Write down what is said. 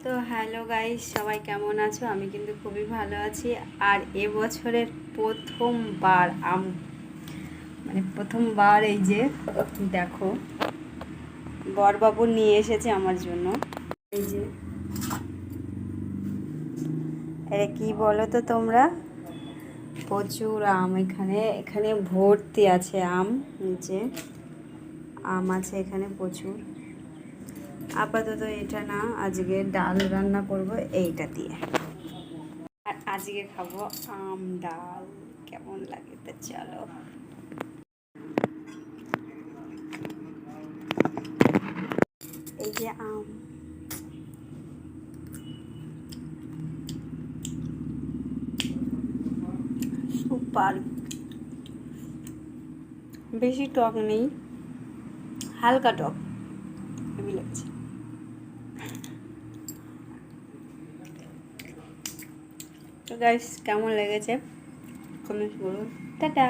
তো hello guys, সবাই কেমন আছো? আমি কিন্তু খুবই ভালো আছি। আর এবছরের প্রথমবার প্রথমবার এই যে দেখো বরবাবু নিয়ে এসেছে আমার জন্য। এই যে আরে কি বলো তো তোমরা, প্রচুর আম। এখানে এখানে ভর্তি আছে আম। নিচে আম আছে এখানে প্রচুর। আপাতত এটা না, আজকে ডাল রান্না করব এইটা দিয়ে। আর আজকে খাবো আম ডাল। কেমন লাগে তো চলো। এই যে আম, সুপার। বেশি টক নেই, হালকা টক, হেভি লাগছে। তো গাইস, কেমন লেগেছে কমেন্ট করুন। টাটা।